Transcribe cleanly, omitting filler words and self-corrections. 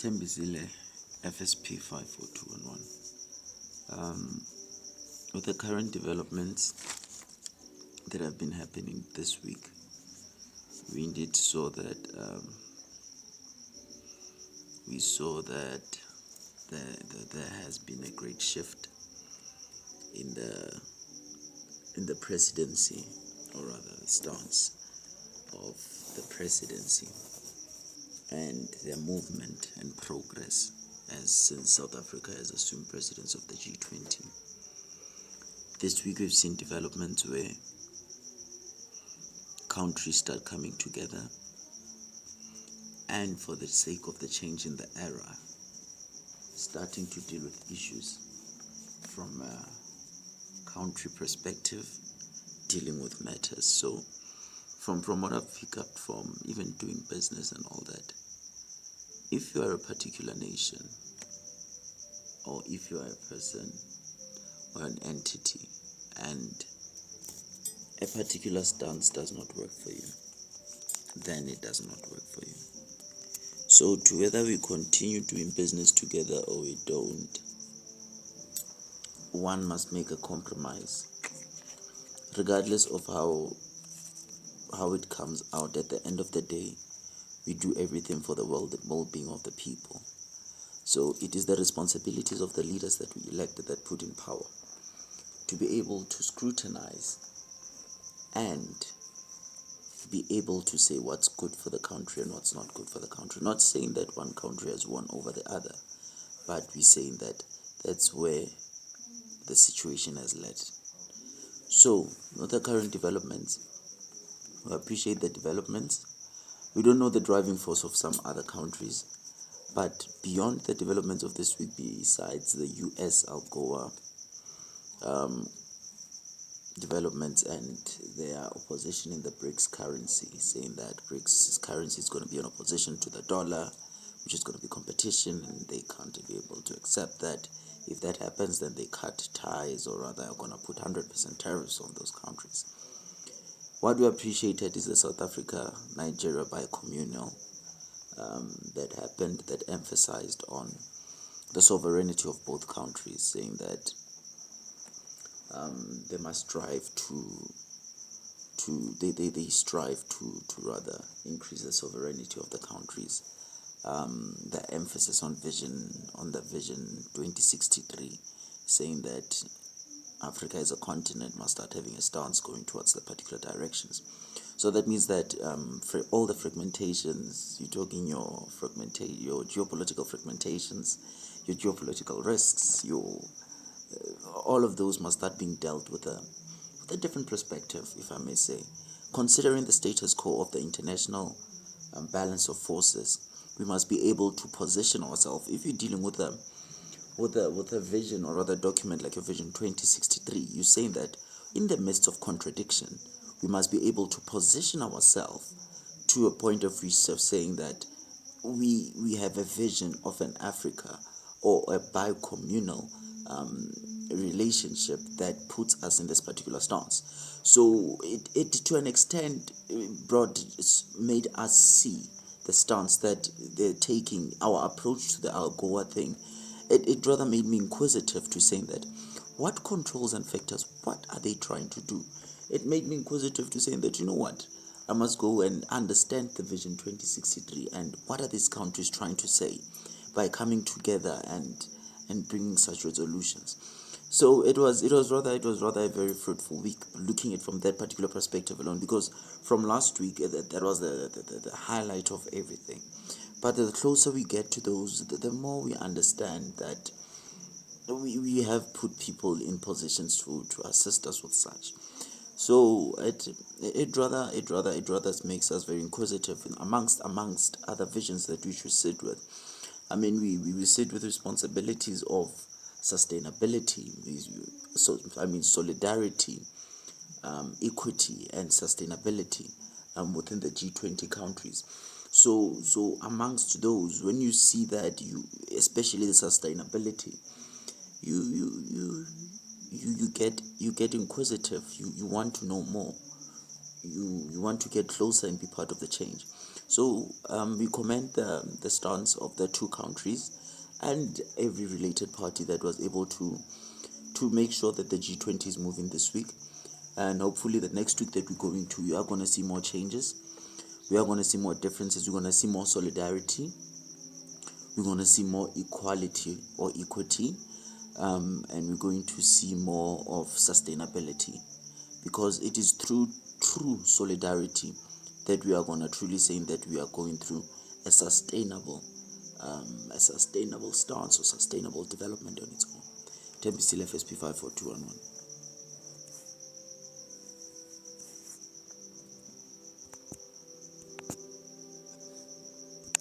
Tembizile, FSP 54211. With the current developments that have been happening this week, we indeed saw that there has been a great shift in the presidency, or rather the stance of the presidency and their movement and progress since South Africa has assumed presidency of the G20. This week we've seen developments where countries start coming together, and for the sake of the change in the era, starting to deal with issues from a country perspective, dealing with matters. So from what I've picked up from even doing business and all that, if you are a particular nation, or if you are a person or an entity, and a particular stance does not work for you, then it does not work for you. So to whether we continue doing business together or we don't, one must make a compromise, regardless of how it comes out. At the end of the day, we do everything for the well-being of the people. So it is the responsibilities of the leaders that we elected, that put in power, to be able to scrutinize and be able to say what's good for the country and what's not good for the country. Not saying that one country has won over the other, but we're saying that that's where the situation has led. So, with the current developments, we appreciate the developments. We don't know the driving force of some other countries, but beyond the developments of this week, besides the US ALGOA developments and their opposition in the BRICS currency, saying that BRICS currency is going to be in opposition to the dollar, which is going to be competition, and they can't be able to accept that. If that happens, then they cut ties, or rather are going to put 100% tariffs on those countries. What we appreciated is the South Africa-Nigeria bicommunal that happened, that emphasized on the sovereignty of both countries, saying that they must strive they strive to rather increase the sovereignty of the countries. The emphasis on the vision 2063, saying that Africa as a continent must start having a stance going towards the particular directions. So that means that for all the fragmentations, you're talking your geopolitical fragmentations, your geopolitical risks, all of those must start being dealt with a different perspective, if I may say, considering the status quo of the international balance of forces. We must be able to position ourselves. If you're dealing with a vision, or rather document like your vision 2063, you're saying that in the midst of contradiction, we must be able to position ourselves to a point of view of saying that we have a vision of an Africa, or a bicommunal relationship that puts us in this particular stance. So it to an extent made us see the stance that they're taking, our approach to the ALGOA thing. It rather made me inquisitive to saying that what controls and factors, what are they trying to do? It made me inquisitive to saying that, you know what, I must go and understand the Vision 2063 and what are these countries trying to say by coming together and bringing such resolutions. So it was rather a very fruitful week, looking at it from that particular perspective alone, because from last week that was the highlight of everything. But the closer we get to those, the more we understand that we have put people in positions to assist us with such. So it rather makes us very inquisitive amongst other visions that we should sit with. I mean, we sit with responsibilities of sustainability, solidarity, equity, and sustainability within the G20 countries. So amongst those, when you see that, especially the sustainability, you get inquisitive. You want to know more. You want to get closer and be part of the change. So we commend the stance of the two countries and every related party that was able to make sure that the G20 is moving this week. And hopefully the next week that we're going to, we are going to see more changes. We are going to see more differences. We're going to see more solidarity. We're going to see more equality or equity. And we're going to see more of sustainability, because it is through true solidarity that we are going to truly saying that we are going through a sustainable stance or sustainable development on its own. Tempe FSP 54211.